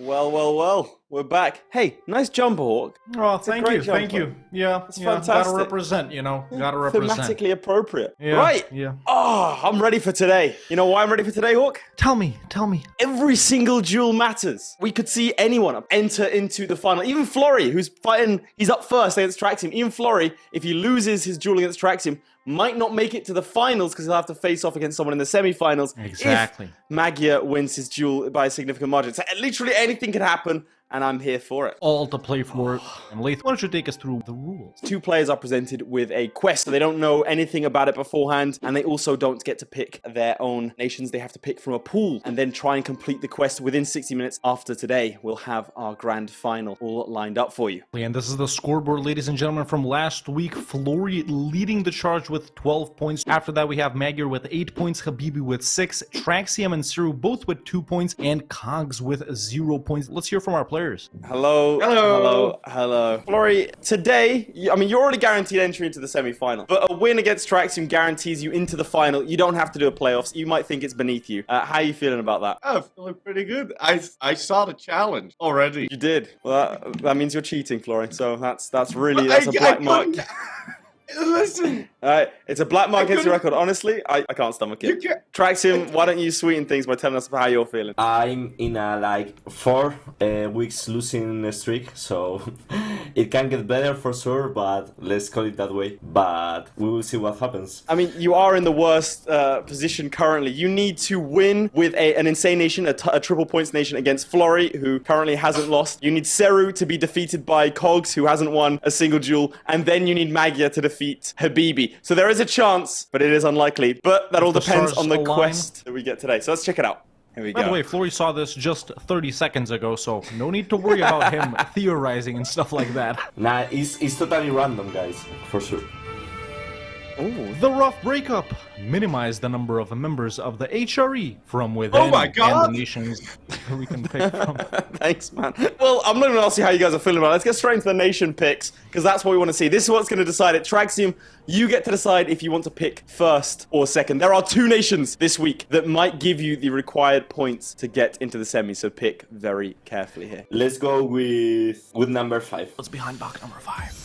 Well, well, well, we're back. Hey, nice jumper, Hawk. Oh, It's a thank great you, jumper. thank you. Yeah, It's yeah, fantastic. gotta represent, gotta represent. Thematically appropriate. Yeah, Right. yeah. Oh, I'm ready for today. You know why I'm ready for today, Hawk? Tell me. Every single duel matters. We could see anyone enter into the final. Even Flory, who's fighting, he's up first against Traxium. Even Flory, if he loses his duel against Traxium, might not make it to the finals because he'll have to face off against someone in the semi-finals. Exactly. If Magia wins his duel by a significant margin. So literally anything can happen, and I'm here for it. All to play for it. And Lath, why don't you take us through the rules? Two players are presented with a quest, so they don't know anything about it beforehand, and they also don't get to pick their own nations. They have to pick from a pool and then try and complete the quest within 60 minutes after today. We'll have our grand final all lined up for you. And this is the scoreboard, ladies and gentlemen, from last week. Flory leading the charge with 12 points. After that, we have Magyar with 8 points, Habibi with 6, Traxium and Siru both with 2 points, and Cogs with 0 points. Let's hear from our players. Hello. Flory, today, I mean, you're already guaranteed entry into the semi-final, but a win against Traxium guarantees you into the final. You don't have to do a playoffs. You might think it's beneath you. How are you feeling about that? I'm feeling pretty good. I saw the challenge already. You did. Well, that means you're cheating, Flory. So that's a black mark. Listen. It's a black mark against your record. Honestly, I can't stomach it. Traxium, why don't you sweeten things by telling us how you're feeling? I'm in a 4 weeks losing streak, so it can get better for sure, but let's call it that way. But we will see what happens. I mean, you are in the worst position currently. You need to win with an insane nation, a triple points nation against Flory, who currently hasn't lost. You need Seru to be defeated by Cogs, who hasn't won a single duel, and then you need Magia to defeat Habibi. So there is a chance, but it is unlikely. But that all depends on the quest that we get today. So let's check it out. Here we go. By the way, Flory saw this just 30 seconds ago, so no need to worry about him theorizing and stuff like that. Nah, it's totally random, guys, for sure. Ooh. The rough breakup. Minimize the number of members of the HRE from within Oh my God. and the nations that we can pick from. Thanks, man. Well, I'm not even asking how you guys are feeling about it. Let's get straight into the nation picks, because that's what we want to see. This is what's going to decide it. Traxium, you get to decide if you want to pick first or second. There are 2 nations this week that might give you the required points to get into the semis, so pick very carefully here. Let's go with number 5. What's behind box number 5?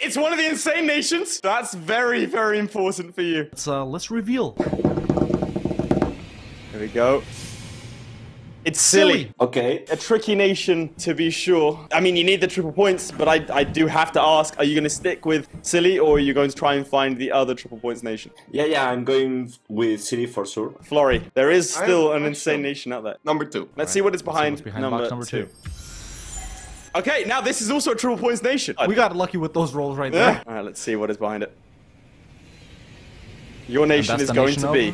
It's one of the insane nations. That's very, very important for you. Let's reveal. Here we go. It's silly. Okay. A tricky nation, to be sure. I mean, you need the triple points, but I do have to ask, are you going to stick with Silly, or are you going to try and find the other triple points nation? Yeah, I'm going with City for sure. Flory, there is still an insane nation out there. Number 2. Let's see what is behind, box number 2. Okay, now this is also a triple points nation. We got lucky with those rolls right there. All right, let's see what is behind it. Your nation is going to be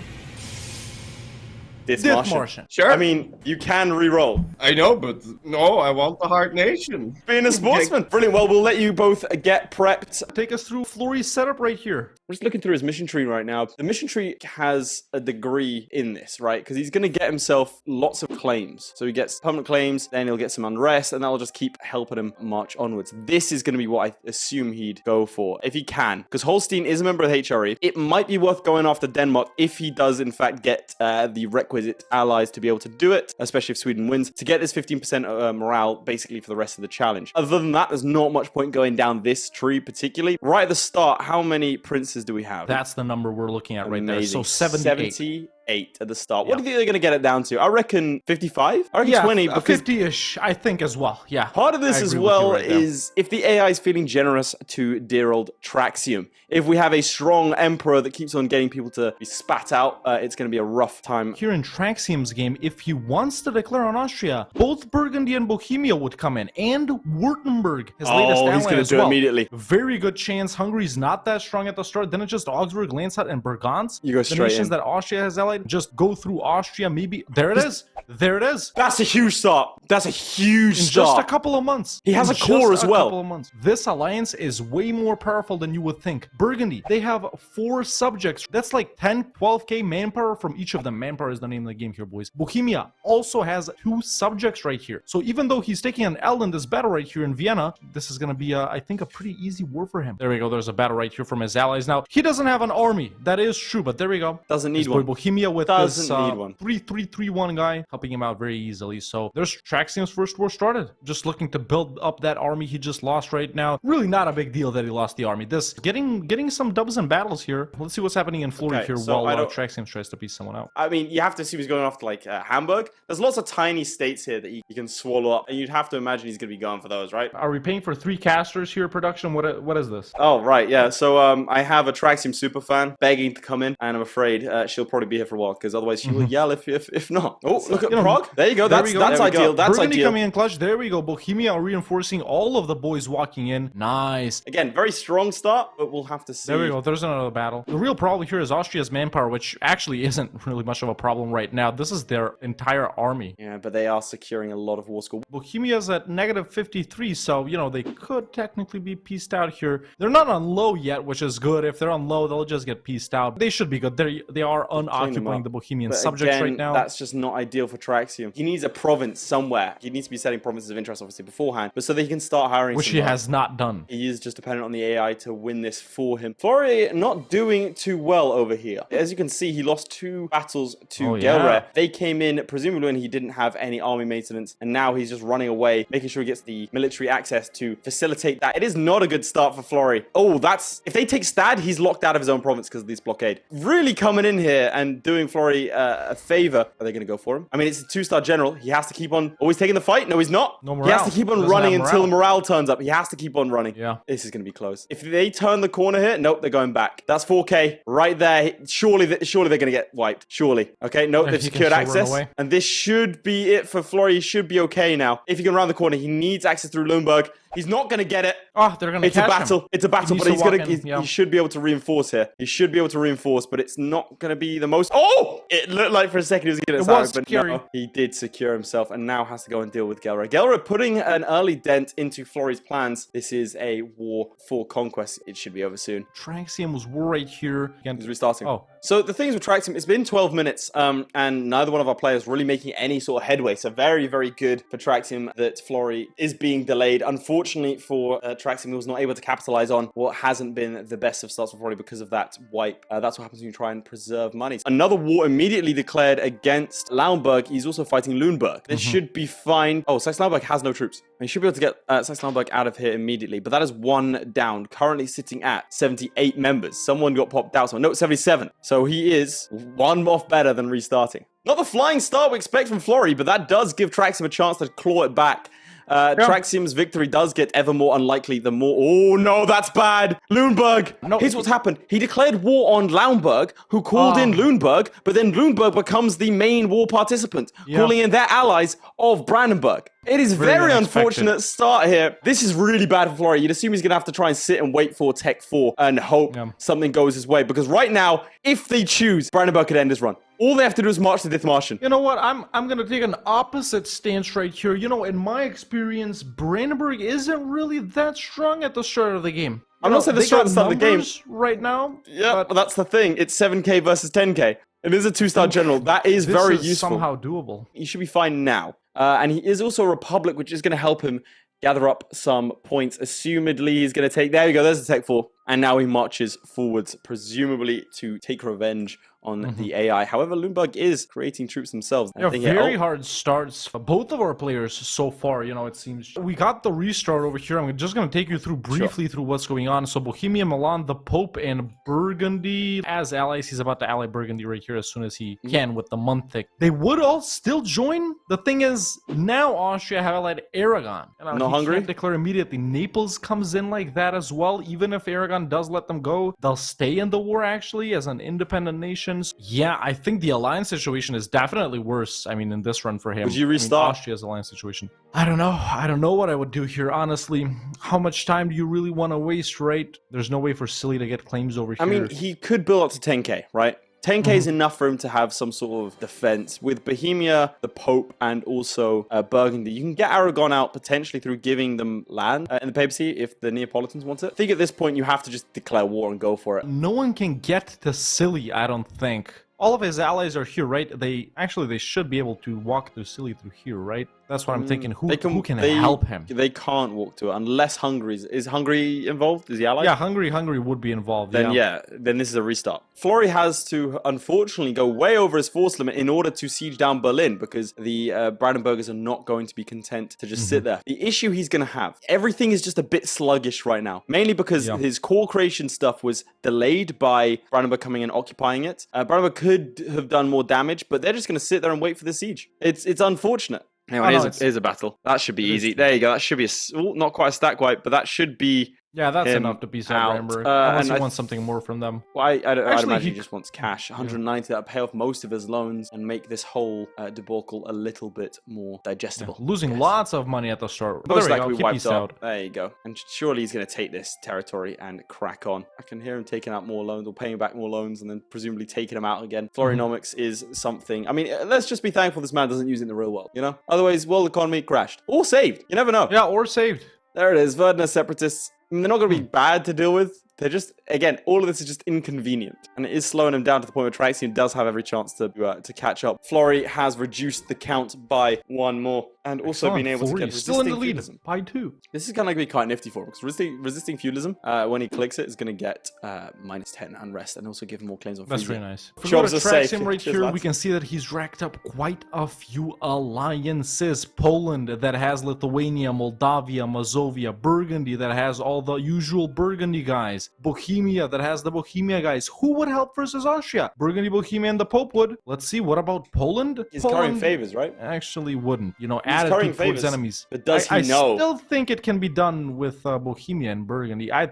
Dith Martian. Sure. I mean, you can re-roll. I know, but no, I want the hard nation. Being a sportsman. Brilliant. Well, we'll let you both get prepped. Take us through Flory's setup right here. We're just looking through his mission tree right now. The mission tree has a degree in this, right? Because he's going to get himself lots of claims. So he gets permanent claims, then he'll get some unrest, and that'll just keep helping him march onwards. This is going to be what I assume he'd go for, if he can. Because Holstein is a member of the HRE. It might be worth going after Denmark if he does, in fact, get the requisite allies to be able to do it, especially if Sweden wins, to get this 15% morale basically for the rest of the challenge. Other than that, there's not much point going down this tree particularly. Right at the start, how many princes do we have? That's the number we're looking at right there. So 78 at the start. What do you think they're going to get it down to? I reckon 55? I reckon 20. Because 50-ish, I think, as well. Yeah. part of this as well is if the AI is feeling generous to dear old Traxium. If we have a strong emperor that keeps on getting people to be spat out, it's going to be a rough time. Here in Traxium's game, if he wants to declare on Austria, both Burgundy and Bohemia would come in, and Württemberg, his latest ally, he's going to do it immediately. Very good chance. Hungary's not that strong at the start. Then it's just Augsburg, Landshut, and Burgans. You go the straight nations in. that Austria has allied. Just go through Austria, maybe. There it is. There it is. That's a huge start. That's a huge In start. just a couple of months. He has In a core just as a well. couple of months. This alliance is way more powerful than you would think. Burgundy, they have 4 subjects. That's like 10, 12k manpower from each of them. Manpower is the name of the game here, boys. Bohemia also has 2 subjects right here. So even though he's taking an L in this battle right here in Vienna, this is going to be, I think, a pretty easy war for him. There we go. There's a battle right here from his allies. Now, he doesn't have an army. That is true, but there we go. Doesn't need His one. boy Bohemia with Doesn't this need one. 3-3-3-1 guy. helping him out very easily. So there's Traxium's first war started. Just looking to build up that army he just lost right now. Really not a big deal that he lost the army. This getting some dubs and battles here. Let's see what's happening in Florida here so while Traxium tries to beat someone out. I mean, you have to assume he's going off to like Hamburg. There's lots of tiny states here that you can swallow up, and you'd have to imagine he's going to be going for those, right? Are we paying for 3 casters here, production? What is this? Oh, right, yeah. So I have a Traxium superfan begging to come in, and I'm afraid she'll probably be here for a while, because otherwise she will yell if not. Oh, look at Prague. There you go. That's ideal. That's Burgundy ideal. coming in clutch. There we go. Bohemia reinforcing all of the boys walking in. Nice. Again, very strong start, but we'll have to see. There we go. There's another battle. The real problem here is Austria's manpower, which actually isn't really much of a problem right now. This is their entire army. Yeah, but they are securing a lot of war score. Bohemia's at negative 53, so, you know, they could technically be pieced out here. They're not on low yet, which is good. If they're on low, they'll just get pieced out. They should be good. They are unoccupying the Bohemian subjects right now. That's just not ideal for Traxium. He needs a province somewhere. He needs to be setting provinces of interest, obviously, beforehand, but so that he can start hiring. Which he has not done. He is just dependent on the AI to win this for him. Flori not doing too well over here. As you can see, he lost 2 battles to Gelre. Yeah. They came in, presumably when he didn't have any army maintenance, and now he's just running away, making sure he gets the military access to facilitate that. It is not a good start for Flori. Oh, if they take Stad, he's locked out of his own province because of this blockade. Really coming in here and doing Flori a favor. Are they going to go for him? I mean, it's a 2-star general. He has to keep on always taking the fight. No, he's not. No morale. He has to keep on running until the morale turns up. He has to keep on running. Yeah. This is going to be close. If they turn the corner here, nope, they're going back. That's 4K right there. Surely they're going to get wiped. Surely. Okay, nope, they've secured access. And this should be it for Flori. He should be okay now. If he can round the corner, he needs access through Lundberg. He's not going to get it. Oh, they're going to catch him. It's a battle, but he should be able to reinforce here. He should be able to reinforce, but it's not going to be the most... Oh! It looked like for a second he was going to get but no, he did secure himself and now has to go and deal with Gelre. Gelre putting an early dent into Flori's plans. This is a war for conquest. It should be over soon. Traxium was war right here. He's restarting. Oh. So the things with Traxium, it's been 12 minutes, and neither one of our players really making any sort of headway. So very, very good for Traxium that Flori is being delayed. Unfortunately for Traxium, he was not able to capitalize on what hasn't been the best of starts for Flori because of that wipe. That's what happens when you try and preserve money. Another war immediately declared against Lauenburg. He's also fighting Lundberg. This should be fine. Oh, Saxe-Lauenburg has no troops. He should be able to get Saxe-Lauenburg out of here immediately, but that is 1 down, currently sitting at 78 members. Someone got popped out. No, 77. So he is 1 off better than restarting. Not the flying start we expect from Flori, but that does give Traxium a chance to claw it back. Traxium's victory does get ever more unlikely the more... Oh, no, that's bad. Lundberg. No, here's what's happened. He declared war on Lauenburg, who called in Lundberg, but then Lundberg becomes the main war participant, calling in their allies of Brandenburg. It is very unfortunate start here. This is really bad for Flori. You'd assume he's going to have to try and sit and wait for Tech 4 and hope something goes his way. Because right now, if they choose, Brandenburg could end his run. All they have to do is march to Dithmarschen. You know what? I'm going to take an opposite stance right here. You know, in my experience, Brandenburg isn't really that strong at the start of the game. I'm not saying the start of the game right now. Yeah, but that's the thing. It's 7K versus 10K. It is a 2-star general. That is very useful. Somehow doable. He should be fine now. And he is also a Republic, which is going to help him gather up some points. Assumedly, he's going to take... There we go. There's the Tech 4. And now he marches forwards, presumably to take revenge on the AI. However, Lundberg is creating troops themselves. Yeah, very hard starts for both of our players so far, you know, it seems. We got the restart over here. I'm just going to take you through briefly through what's going on. So Bohemia, Milan, the Pope, and Burgundy as allies. He's about to ally Burgundy right here as soon as he can with the Monthik. They would all still join. The thing is, now Austria have allied Aragon. And not Hungary? Can't declare immediately. Naples comes in like that as well. Even if Aragon does let them go, they'll stay in the war actually as an independent nation. Yeah, I think the alliance situation is definitely worse. I mean, in this run for him. Would you restart? Austria's alliance situation. I don't know. I don't know what I would do here, honestly. How much time do you really want to waste, right? There's no way for Silly to get claims over here. I mean, he could build up to 10K, right? 10K is enough for him to have some sort of defense. With Bohemia, the Pope, and also Burgundy, you can get Aragon out potentially through giving them land in the papacy if the Neapolitans want it. I think at this point you have to just declare war and go for it. No one can get to Silly, I don't think. All of his allies are here, right? They should be able to walk through Silly through here, right? That's what I'm thinking. Who They who can they- help him? They can't walk to it unless Hungary's. Is Hungary involved? Is he allied? Yeah, Hungary would be involved. Then this is a restart. Flory has to unfortunately go way over his force limit in order to siege down Berlin because the Brandenburgers are not going to be brandenburgers to just sit there. The issue he's going to have, everything is just a bit sluggish right now, mainly because his core creation stuff was delayed by Brandenburg coming and occupying it. Brandenburg could have done more damage, but they're just going to sit there and wait for the siege. It's unfortunate. Anyway, here's a battle. That should be easy. There you go. That should be not quite a stack wipe, but that should be. Yeah, that's enough to beat out Brandenburg. Unless he wants something more from them. Well, I'd imagine he just wants cash. 190, that'll pay off most of his loans and make this whole debacle a little bit more digestible. Yeah, losing lots of money at the start. Most likely wiped out. There you go. And surely he's going to take this territory and crack on. I can hear him taking out more loans or paying back more loans and then presumably taking them out again. Florianomics is something. I mean, let's just be thankful this man doesn't use it in the real world, you know? Otherwise, world economy crashed. Or saved. You never know. Yeah, or saved. There it is. Verdner separatists. I mean, they're not going to be bad to deal with. They're just, again, all of this is just inconvenient. And it is slowing him down to the point where Traxium does have every chance to catch up. Flory has reduced the count by one more. And also being able to get still in the lead feudalism by 2. This is going to be quite nifty for him. Because resisting feudalism, when he clicks it, is going to get -10 unrest. And also give him more claims on That's Frisia. very nice. Jobs are safe. Traxium right here, we can see that he's racked up quite a few alliances. Poland that has Lithuania, Moldavia, Mazovia, Burgundy that has all the usual Burgundy guys. Bohemia that has the Bohemia guys. Who would help versus Austria? Burgundy, Bohemia, and the Pope would. Let's see, what about Poland? He's Poland currying favors, right? actually wouldn't. You know, He's currying attitude towards favors, enemies. but does he I know? still think it can be done with Bohemia and Burgundy. I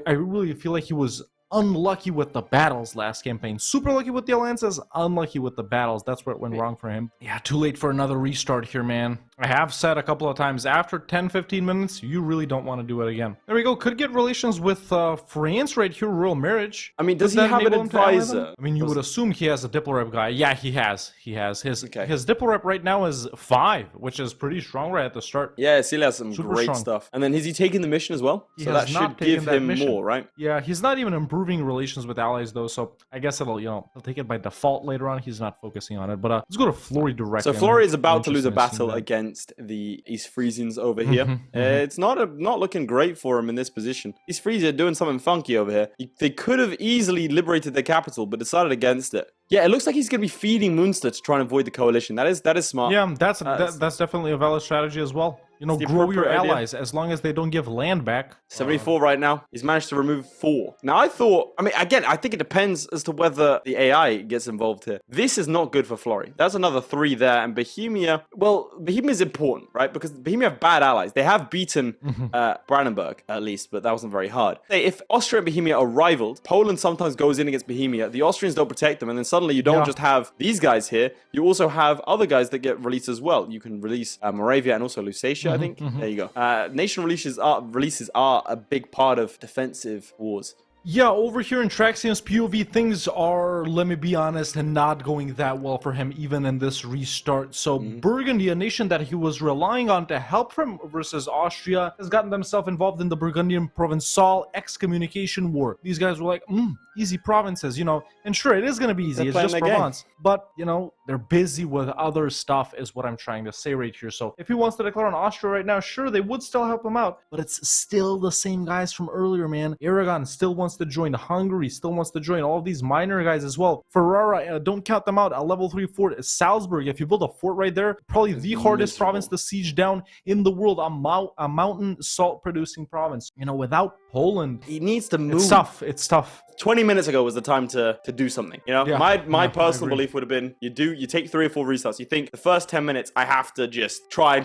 really feel like he was unlucky with the battles last campaign. Super lucky with the alliances, unlucky with the battles. That's where it went wrong for him. Yeah, too late for another restart here, man. I have said a couple of times, after 10-15 minutes, you really don't want to do it again. There we go. Could get relations with France right here, royal marriage. I mean, does he have an advisor? I mean, you would assume he has a Diplorep guy. Yeah, he has. His Diplorep right now is 5, which is pretty strong right at the start. Yeah, Celia has some Super great strong. stuff. And then has he taken the mission as well? He So has that not should taken give that him mission. more, right? Yeah, he's not even improving relations with allies though, so I guess it'll, he'll take it by default later on. He's not focusing on it, but let's go to Flory directly. So Flory is about to lose a battle against the East Frisians over here. It's not looking great for him in this position. East Frisia are doing something funky over here. They could have easily liberated their capital, but decided against it. Yeah, it looks like he's going to be feeding Munster to try and avoid the coalition. That is smart. Yeah, that's definitely a valid strategy as well. You know, grow your allies as long as they don't give land back. 74 right now. He's managed to remove 4. Now, I mean, again, I think it depends as to whether the AI gets involved here. This is not good for Flory. That's another 3 there. And Bohemia, well, Bohemia is important, right? Because Bohemia have bad allies. They have beaten Brandenburg, at least, but that wasn't very hard. If Austria and Bohemia are rivaled, Poland sometimes goes in against Bohemia. The Austrians don't protect them. And then suddenly you don't just have these guys here. You also have other guys that get released as well. You can release Moravia and also Lusatia, I think. There you go. Nation releases are a big part of defensive wars. Yeah, over here in Traxium's POV, things are, let me be honest, not going that well for him, even in this restart. So Burgundy, a nation that he was relying on to help him versus Austria, has gotten themselves involved in the Burgundian Provençal excommunication war. These guys were like, easy provinces, and sure, it is going to be easy. It's just Provence. But, they're busy with other stuff is what I'm trying to say right here. So if he wants to declare on Austria right now, sure, they would still help him out. But it's still the same guys from earlier, man. Aragon still wants to join. Hungary still wants to join. All of these minor guys as well. Ferrara, don't count them out. A level 3 fort. Salzburg, if you build a fort right there, probably the hardest province to siege down in the world. A mountain salt producing province. Without Poland, he needs to move. It's tough. 20 minutes ago was the time to do something. My personal belief would have been you take 3 or 4 restarts. You think the first 10 minutes I have to just try.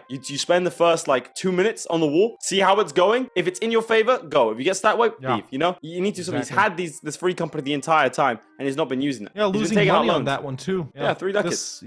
You spend the first 2 minutes on the wall, see how it's going. If it's in your favor, go. If you get stat wipe, leave. You need to do something. He's had this free company the entire time and he's not been using it. Yeah, losing money on that one too. Yeah, 3 ducats.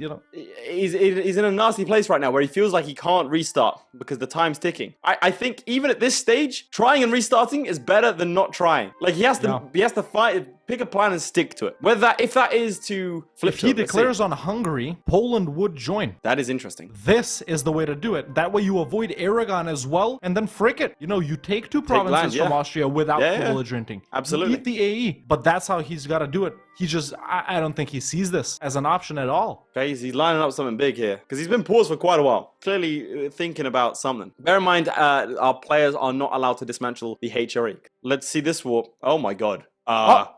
He's in a nasty place right now where he feels like he can't restart because the time's ticking. I think even at this stage, trying and restarting is better than not trying. He has to fight. Pick a plan and stick to it. Whether that, if that is to flip If he to it, let's see. declares on Hungary, Poland would join. That is interesting. This is the way to do it. That way you avoid Aragon as well, and then frick it. You know, you take two provinces land, from yeah. Austria without Yeah. belligerenting. Absolutely. You eat the AE, but that's how he's got to do it. He just, I don't think he sees this as an option at all. Okay, he's lining up something big here because he's been paused for quite a while, clearly thinking about something. Bear in mind, our players are not allowed to dismantle the HRE. Let's see this war. Oh my god.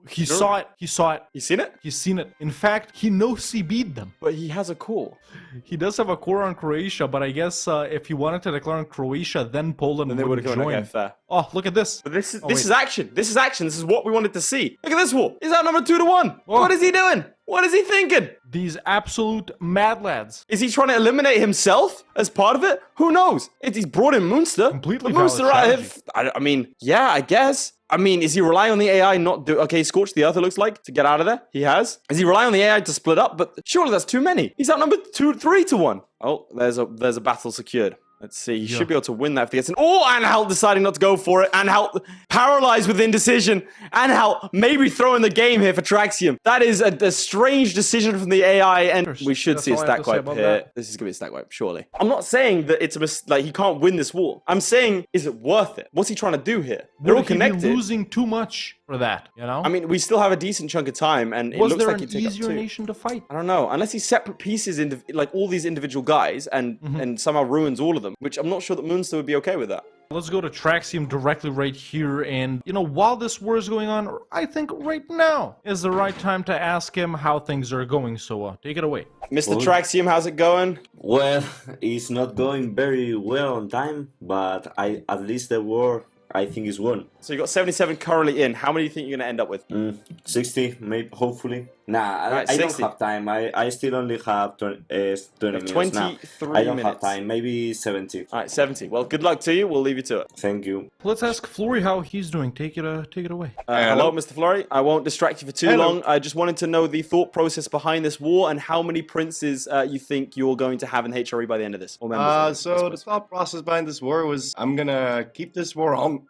He saw it. He saw it. You seen it? He's seen it. In fact, he knows he beat them. But he has a core. He does have a core on Croatia, but I guess if he wanted to declare on Croatia, then Poland Then they would would have gone, join. okay, fair. Oh, look at this. But this is Oh, this wait. is action. This is action. This is what we wanted to see. Look at this war. He's outnumbered 2-1. Oh. What is he doing? What is he thinking? These absolute mad lads. Is he trying to eliminate himself as part of it? Who knows? He's brought in Munster. Completely But Munster, valid strategy. I mean, yeah, I guess. I mean, is he relying on the AI not do... Okay, Scorch the Earth, it looks like, to get out of there. He has. Is he relying on the AI to split up? But surely that's too many. He's outnumbered 3-1. Oh, there's a battle secured. Let's see. He should be able to win that if he gets an... Oh, Anhalt deciding not to go for it. Anhalt paralyzed with indecision. Anhalt maybe throwing the game here for Traxium. That is a strange decision from the AI, and we should That's see a all I have stack to say wipe about here. that. This is going to be a stack wipe, surely. I'm not saying that it's like he can't win this war. I'm saying, is it worth it? What's he trying to do here? They're all Would he be connected. losing too much for that, you know? I mean, we still have a decent chunk of time, and it was looks there like an he'd take up easier two. nation to fight? I don't know. Unless he separate pieces into like all these individual guys and somehow ruins all of them, which I'm not sure that Munster would be okay with that. Let's go to Traxium directly right here, and, you know, while this war is going on, I think right now is the right time to ask him how things are going, so take it away. Mr. Well- Traxium, how's it going? Well, it's not going very well on time, but at least the war I think is won. So you got 77 currently in. How many do you think you're going to end up with? 60, maybe, hopefully. Nah, Right, I don't 60. have time. I still only have 20 minutes now. 23 I don't have minutes. time. Maybe 70. All right, 70. Well, good luck to you. We'll leave you to it. Thank you. Let's ask Flory how he's doing. Take it away. Hello, Mr. Flory. I won't distract you for too Hello. long. I just wanted to know the thought process behind this war and how many princes you think you're going to have in HRE by the end of this. Or members of this, I So the suppose. thought process behind this war was I'm gonna keep this war on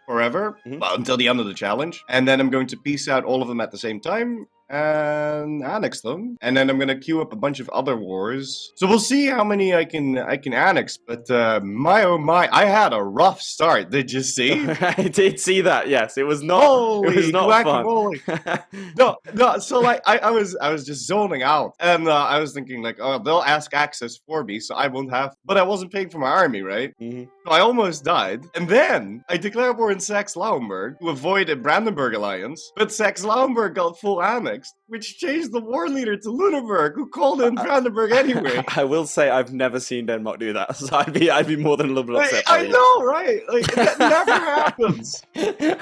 forever, well, until the end of the challenge, and then I'm going to piece out all of them at the same time and annex them, and then I'm gonna queue up a bunch of other wars. So we'll see how many I can annex. But my oh my, I had a rough start. Did you see? I did see that. Yes, it was not. Holy it was not guacamole. fun. No. So like, I was just zoning out, and I was thinking like, oh, they'll ask access for me, so I won't have. But I wasn't paying for my army, right? Mhm. So I almost died, and then I declared war in Saxe-Lauenburg to avoid a Brandenburg alliance. But Saxe-Lauenburg got full annexed, which changed the war leader to Lunenburg, who called in Brandenburg anyway. I will say I've never seen Denmark do that, so I'd be more than a little bit upset. by I you. know, right? Like that never happens.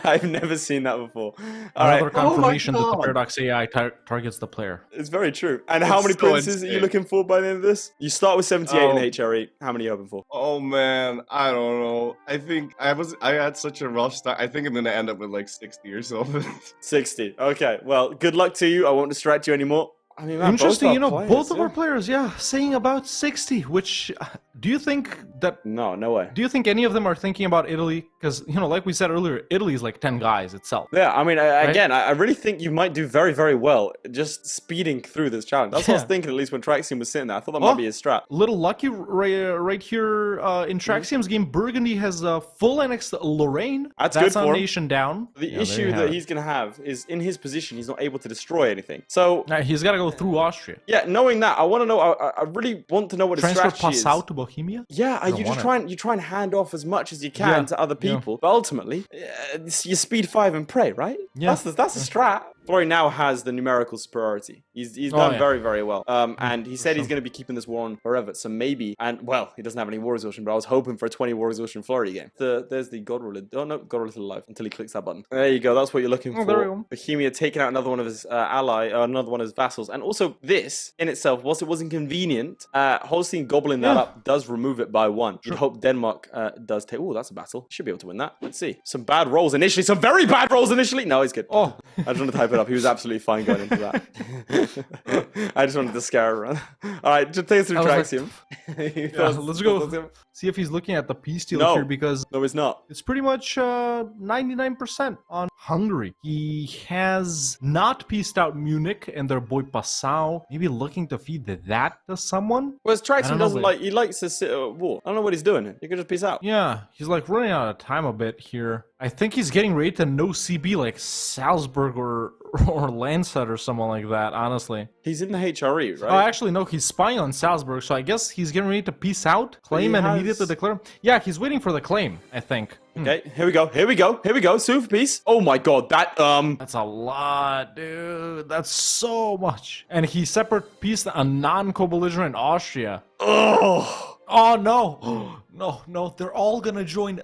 I've never seen that before. All right, Another confirmation that the God. Paradox AI targets the player. it's very true. And how It's many so princes are you insane. looking for by the end of this? You start with 78 Oh. in HRE. How many are you hoping for? Oh man, I don't know. I think I had such a rough start. I think I'm gonna end up with like 60 or something. 60. Okay, well, good luck to you. I won't distract you anymore. I mean, man, Interesting, both you know, our players, both of yeah. our players, yeah, saying about 60, which, do you think that, No, no way. do you think any of them are thinking about Italy? Because, you know, like we said earlier, Italy is like 10 guys itself. Yeah, I mean, again, I really think you might do very, very well just speeding through this challenge. That's what I was Yeah. thinking, at least when Traxium was sitting there. I thought that Oh. might be his strat. Little lucky right here in Traxium's game, Burgundy has full annexed Lorraine. That's good our for him. nation down. The Yeah, there issue you have that it. he's going to have is in his position, he's not able to destroy anything. So, He's got to go through Austria. yeah, knowing that, I want to know, I really want to know what his Transfer strategy is. Passau to Bohemia? Yeah, don't you want it. try and hand off as much as you can Yeah, to other yeah. people, but ultimately, you speed 5 and pray, right? Yeah. That's the strat. Flory now has the numerical superiority. He's done yeah. very, very well. And he said he's going to be keeping this war on forever. So maybe, and well, he doesn't have any war exhaustion, but I was hoping for a 20 war exhaustion Flory game. There's the God Ruler. Oh no, God Ruler's alive until he clicks that button. There you go. That's what you're looking Oh, there we for. go. Bohemia taking out another one of his another one of his vassals. And also this in itself, whilst it was inconvenient, Holstein gobbling that Yeah. up does remove it by 1. You'd hope Denmark does take. Oh, that's a battle. Should be able to win that. Let's see. Some bad rolls initially. Some very bad rolls initially. No, he's good. Oh, I just want to type it up. He was absolutely fine going into that. I just wanted to scare everyone. All right, just take us through I was like, Traxium. Yeah, let's go see if he's looking at the peace deal here, because No, it's not. it's pretty much 99% on Hungary. He has not pieced out Munich and their boy Passau. Maybe looking to feed that to someone? Whereas I Traxium don't know, doesn't but- he likes to sit at war. I don't know what he's doing. He could just peace out. Yeah, he's like running out of time a bit here. I think he's getting ready to no CB like Salzburg or Landshut or someone like that, honestly. He's in the HRE, right? Oh, actually, no, he's spying on Salzburg, so I guess he's getting ready to peace out, claim, and immediately declare. Yeah, he's waiting for the claim, I think. Okay, here we go. Sue for peace. Oh my god, That's a lot, dude. That's so much. And he separate peaced a non-co-belligerent Austria. Oh. Oh no. No, they're all gonna join.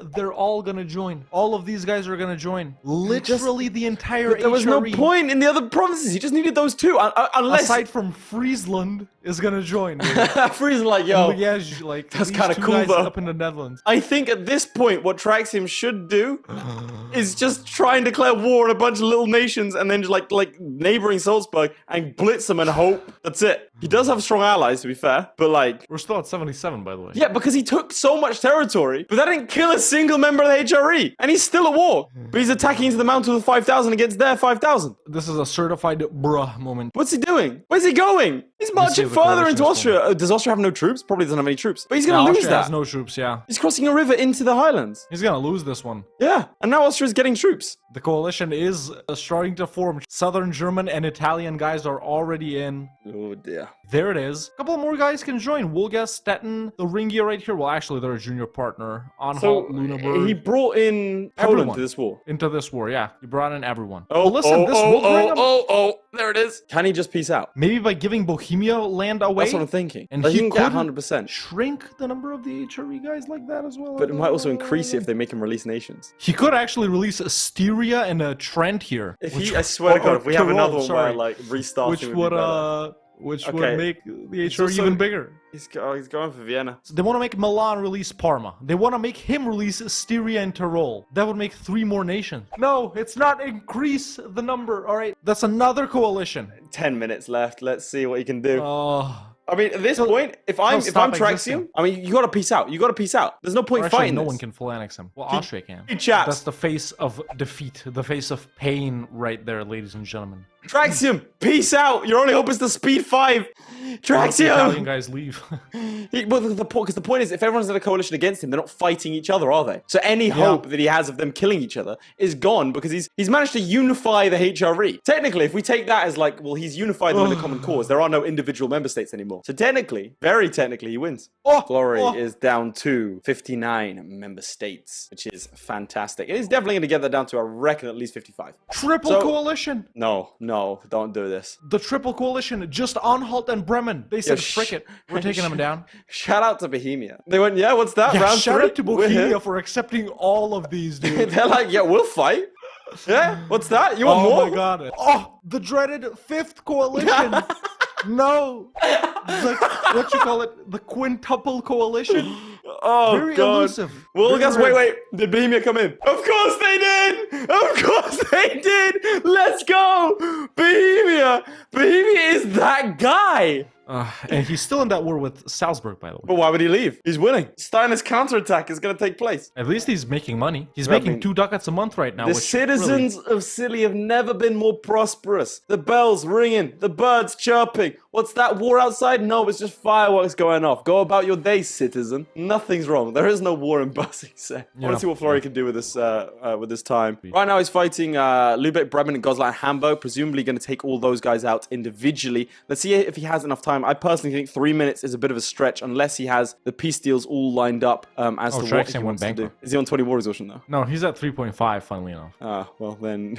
All of these guys are gonna join. Literally the entire But there was no HRE, point in the other provinces. He just needed those two. Unless aside from Friesland, is gonna join. Dude. Freeze like, yo. Yeah, like That's these kinda two cool, guys though. up in the Netherlands. I think at this point, what Traxium should do is just try and declare war on a bunch of little nations and then just like neighboring Salzburg and blitz them and hope. That's it. He does have strong allies, to be fair, but like... We're still at 77, by the way. Yeah, because he took so much territory, but that didn't kill a single member of the HRE. And he's still at war. But he's attacking into the mountain with 5,000 against their 5,000. This is a certified bruh moment. What's he doing? Where's he going? He's marching the further coalition into is Austria. Does Austria have no troops? Probably doesn't have any troops. But he's going to lose Austria that. has no troops, yeah. He's crossing a river into the highlands. He's gonna lose this one. Yeah, and now Austria's getting troops. The coalition is starting to form. Southern German and Italian guys are already in. Oh dear. There it is. A couple more guys can join. Wolga, Stettin, the Ringia right here. Well, actually, they're a junior partner. Anhalt, So Lüneburg. he brought in Poland Everyone. to this war. Into this war, yeah. He brought in everyone. Oh, Well, listen, this will bring him... there it is. Can he just peace out? Maybe by giving Bohemia land away. That's what I'm thinking. And Like, he he can get could 100%. shrink the number of the HRE guys like that as well. But it might also increase it if they make him release nations. He could actually release Styria and Trent here. If which- I swear to God, or if we have Tyrol, another one sorry, where like restarting which would would be better. which Okay. would make the HRE also- even bigger. He's going for Vienna. So they want to make Milan release Parma. They want to make him release Styria and Tyrol. That would make 3 more nations. No, it's not increase the number. All right, that's another coalition. 10 minutes left. Let's see what he can do. Oh. I mean, at this point, if I'm stop Traxium, existing. I mean, you gotta peace out. You gotta peace out. There's no point Actually, fighting no this. one can full annex him. Well, Austria can. Hey, chaps. That's the face of defeat, the face of pain right there, ladies and gentlemen. Traxium, peace out. Your only hope is to speed 5. The Italian Traxium. guys leave. Because the point is, if everyone's in a coalition against him, they're not fighting each other, are they? So any hope that he has of them killing each other is gone because he's managed to unify the HRE. Technically, if we take that as like, well, he's unified them in a common cause. There are no individual member states anymore. So technically, very technically, he wins. Glory is down to 59 member states, which is fantastic. It is definitely going to get that down to, I reckon, at least 55. Triple coalition. No, don't do this. The triple coalition, just Anhalt and Bremen. They said, Yeah, frick it, we're taking them down. Shout out to Bohemia. They went, yeah, what's that? Yeah, Round shout 3? out to We're here." Bohemia for accepting all of these, dude. They're like, yeah, we'll fight. Yeah, what's that? You want more? Oh my god. Oh, the dreaded 5th coalition. No. The, what you call it? The quintuple coalition? Oh, Very God. elusive. Well, Very guess, rare. wait. Did Bohemia come in? Of course they did! Of course they did! Let's go! Bohemia! Bohemia is that guy! And he's still in that war with Salzburg, by the way. But why would he leave? He's winning. Steiner's counterattack is going to take place. At least he's making money. He's I making mean, 2 ducats a month right now. The which citizens of Scilly have never been more prosperous. The bells ringing, the birds chirping. What's that war outside? No, it's just fireworks going off. Go about your day, citizen. Nothing's wrong. There is no war in Bussing. I want to see what Flori can do with this time. Right now he's fighting Lübeck, Bremen, and Goslar and Hamburg. Presumably going to take all those guys out individually. Let's see if he has enough time. I personally think 3 minutes is a bit of a stretch unless he has the peace deals all lined up as to what Traxium he wants to do. bankrupt. Is he on 20 war exhaustion though? No, he's at 3.5, funnily enough. Ah, well then.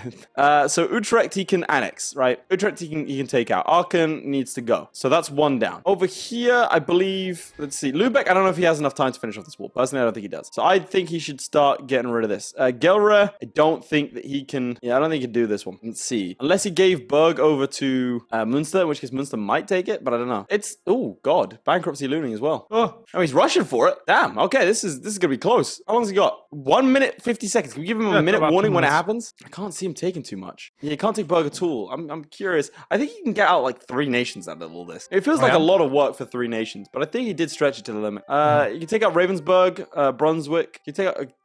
So Utrecht he can annex, right? Utrecht he can take out. Aachen needs to go. So that's 1 down. Over here, I believe, let's see. Lübeck, I don't know if he has enough time to finish off this war. Personally, I don't think he does. So I think he should start getting rid of this. Gelre, I don't think that he can, I don't think he can do this one. Let's see. Unless he gave Berg over to Münster, in which case Münster might take it, but I don't don't know. It's oh god, bankruptcy looming as well. Oh, Oh, he's rushing for it. Damn. Okay, this is gonna be close. How long's he got? 1 minute 50 seconds. Can we give him Yeah, a minute about 2 warning when it minutes. happens? I can't see him taking too much. Yeah, he can't take Burger at all. I'm curious. I think he can get out like 3 nations out of all this. It feels like yeah? a lot of work for 3 nations, but I think he did stretch it to the limit. You can take out Ravensburg, Brunswick. Can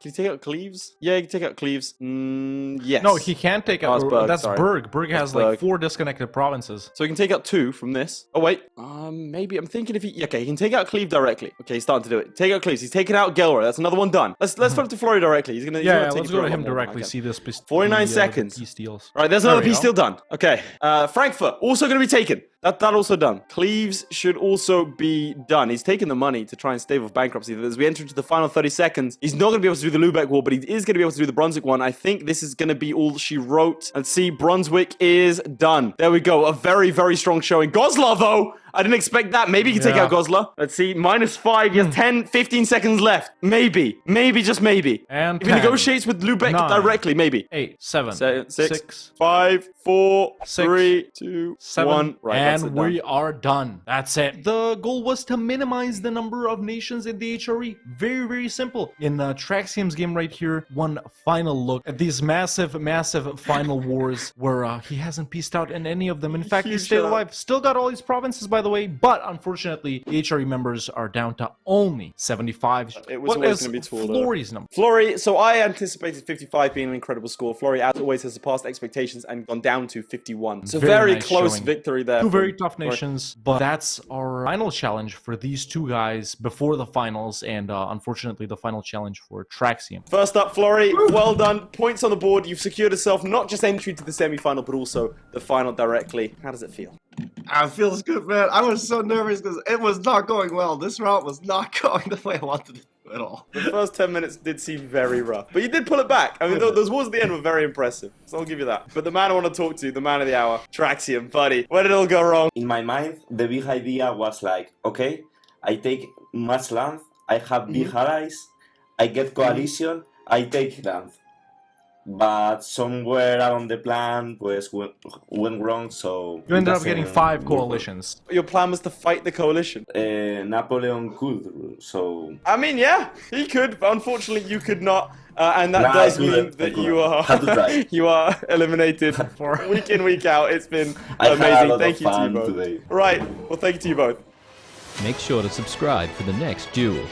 you take out Cleves? Yeah, you can take out Cleves. Yes. no, he can't take Oh, out. it's Berg, That's sorry. Berg. Berg That's has like Berg. 4 disconnected provinces. So he can take out 2 from this. Oh wait, maybe I'm thinking if he. Okay, he can take out Cleve directly. Okay, he's starting to do it. Take out Cleves. He's taking out Gelroy. That's another one done. Let's flip to Florida directly. He's gonna. he's gonna take Let's it go for to a him lot more than I directly. can. See this. 49 seconds. Peace deals. All right, there's There another we piece go. still done. Okay, Frankfurt also going to be taken. That also done. Cleves should also be done. He's taking the money to try and stave off bankruptcy. As we enter into the final 30 seconds, he's not going to be able to do the Lubeck War, but he is going to be able to do the Brunswick one. I think this is going to be all she wrote. Let's see, Brunswick is done. There we go. A very, very strong showing. Goslar, though, I didn't expect that. Maybe he can take Yeah. out Goslar. Let's see, -5. He has 10, 15 seconds left. Maybe, just maybe. And if he 10, negotiates with Lubeck 9, directly, maybe. 8, 7, 6, 6, 5, 4, 6, 3, 2, 7, 1. Right, that's it and done. we are done. That's it. The goal was to minimize the number of nations in the HRE. Very, very simple. In Traxium's game right here, one final look at these massive, massive final wars where he hasn't pieced out in any of them. In fact, he Huge stayed shot. alive. Still got all these provinces, by the way, but unfortunately, the HRE members are down to only 75. It was What always is gonna be taller. Flory's number? Flory, so I anticipated 55 being an incredible score. Flory, as always, has surpassed expectations and gone down to 51. So very nice close showing. victory there. Two from very tough Flory. nations, but that's our final challenge for these two guys before the finals, and unfortunately, the final challenge for Traxium. First up, Flory, well done. Points on the board. You've secured yourself not just entry to the semi-final, but also the final directly. How does it feel? It feels good, man. I was so nervous because it was not going well. This route was not going the way I wanted it to at all. The first 10 minutes did seem very rough, but you did pull it back. I mean, those wars at the end were very impressive, so I'll give you that. But the man I want to talk to, the man of the hour, Traxium, buddy. Where did it all go wrong? In my mind, the big idea was like, okay, I take much land, I have big allies, I get coalition, I take land. But somewhere along the plan went wrong, so... You ended it up getting doesn't 5 work. coalitions. Your plan was to fight the coalition. Napoleon could, so... I mean, yeah, he could, but unfortunately you could not. And that Nah, does I mean couldn't, that I couldn't. you are Had to try. you are eliminated week in, week out. It's been I had a amazing. lot Thank of you to you fun both. today. Right, well, thank you to you both. Make sure to subscribe for the next duel.